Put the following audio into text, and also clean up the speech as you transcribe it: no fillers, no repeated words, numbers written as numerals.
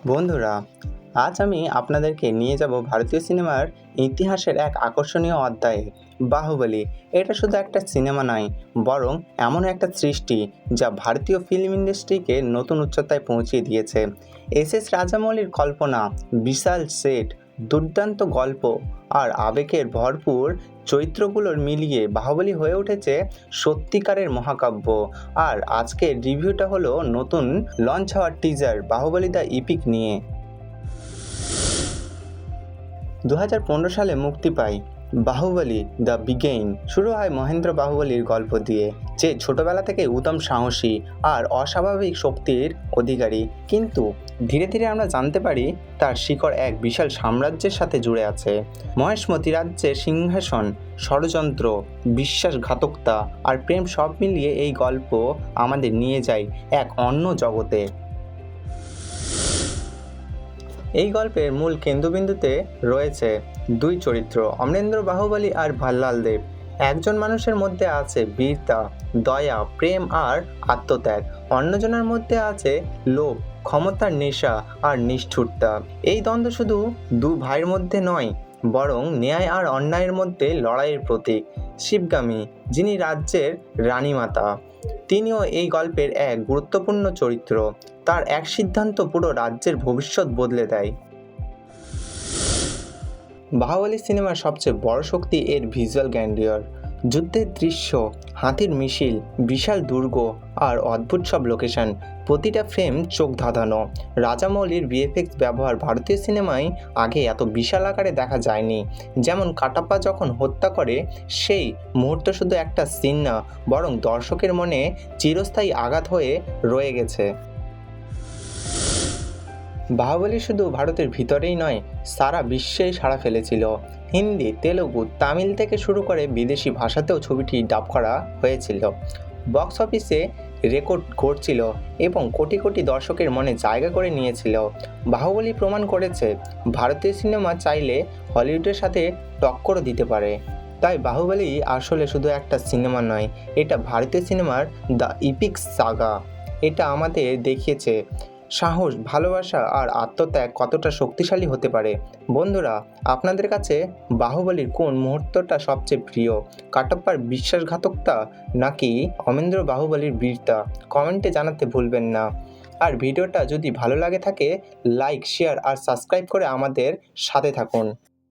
বন্ধুরা, আজ আমি আপনাদেরকে নিয়ে যাব ভারতীয় সিনেমার ইতিহাসের এক আকর্ষণীয় অধ্যায়ে। বাহুবলী। এটা শুধু একটা সিনেমা নয়, বরং এমন একটা সৃষ্টি যা ভারতীয় ফিল্ম ইন্ডাস্ট্রিকে নতুন উচ্চতায় পৌঁছে দিয়েছে। এস রাজামৌলির কল্পনা, বিশাল সেট, দুর্দান্ত গল্প আর আবেগের ভরপুর চরিত্রগুলোর মিলিয়ে বাহুবলী হয়ে উঠেছে সত্যিকারের মহাকাব্য। আর আজকের রিভিউটা হলো নতুন লঞ্চ হওয়ার টিজার বাহুবলী দ্য ইপিক নিয়ে। 2015 সালে মুক্তি পায় বাহুবলী দ্য বিগেইন। শুরু হয় মহেন্দ্র বাহুবলীর গল্প দিয়ে, যে ছোটবেলা থেকে উত্তম সাহসী আর অস্বাভাবিক শক্তির অধিকারী, কিন্তু ধীরে ধীরে আমরা জানতে পারি তার শিকড় এক বিশাল সাম্রাজ্যের সাথে জুড়ে আছে। মহেশমতি রাজ্যের সিংহাসন, ষড়যন্ত্র, বিশ্বাসঘাতকতা আর প্রেম সব মিলিয়ে এই গল্প আমাদের নিয়ে যায় এক অন্য জগতে। এই গল্পের মূল কেন্দ্রবিন্দুতে রয়েছে দুই চরিত্র, অমরেন্দ্র বাহুবলী আর ভাল্লাল দেব। একজন মানুষের মধ্যে আছে বীরতা, দয়া, প্রেম আর আত্মত্যাগ। অন্যজনের মধ্যে আছে লোভ, ক্ষমতার নেশা আর নিষ্ঠুরতা। এই দ্বন্দ্ব শুধু দু ভাইয়ের মধ্যে নয়, বরং ন্যায় আর অন্যায়ের মধ্যে লড়াইয়ের প্রতীক। শিবগামী, যিনি রাজ্যের রানীমাতা, তিনিও এই গল্পের এক গুরুত্বপূর্ণ চরিত্র। তার এক সিদ্ধান্ত পুরো রাজ্যের ভবিষ্যৎ বদলে দেয়। বাহুবলী সিনেমার সবচেয়ে বড় শক্তি এর ভিজুয়াল গ্র্যান্ডিয়র। যুদ্ধের দৃশ্য, হাতির মিছিল, বিশাল দুর্গ আর অদ্ভুত সব লোকেশন, প্রতিটা ফ্রেম চোখ ধাঁধানো। রাজামৌলির ভিএফএক্স ব্যবহার ভারতীয় সিনেমায় আগে এত বিশাল আকারে দেখা যায়নি। যেমন কাটাপ্পা যখন হত্যা করে, সেই মুহূর্ত শুধু একটা সিন না, বরং দর্শকের মনে চিরস্থায়ী আঘাত হয়ে রয়ে গেছে। বাহুবলী শুধু ভারতের ভিতরেই নয়, সারা বিশ্বেই সাড়া ফেলেছিল। হিন্দি, তেলুগু, তামিল থেকে শুরু করে বিদেশি ভাষাতেও ছবিটি ডাব করা হয়েছিল। বক্স অফিসে রেকর্ড গড়ছিল এবং কোটি কোটি দর্শকের মনে জায়গা করে নিয়েছিল। বাহুবলী প্রমাণ করেছে ভারতীয় সিনেমা চাইলে হলিউডের সাথে টক্করও দিতে পারে। তাই বাহুবলী আসলে শুধু একটা সিনেমা নয়, এটা ভারতীয় সিনেমার দ্য ইপিক সাগা। এটা আমাদের দেখিয়েছে সাহস, ভালোবাসা আর আত্মত্যাগ কতটা শক্তিশালী হতে পারে। বন্ধুরা, আপনাদের কাছে বাহুবলীর কোন মুহূর্তটা সবচেয়ে প্রিয়? কাটাপ্পার বিশ্বাসঘাতকতা নাকি অমরেন্দ্র বাহুবলীর বীরতা? কমেন্টে জানাতে ভুলবেন না। আর ভিডিওটা যদি ভালো লাগে থাকে, লাইক, শেয়ার আর সাবস্ক্রাইব করে আমাদের সাথে থাকুন।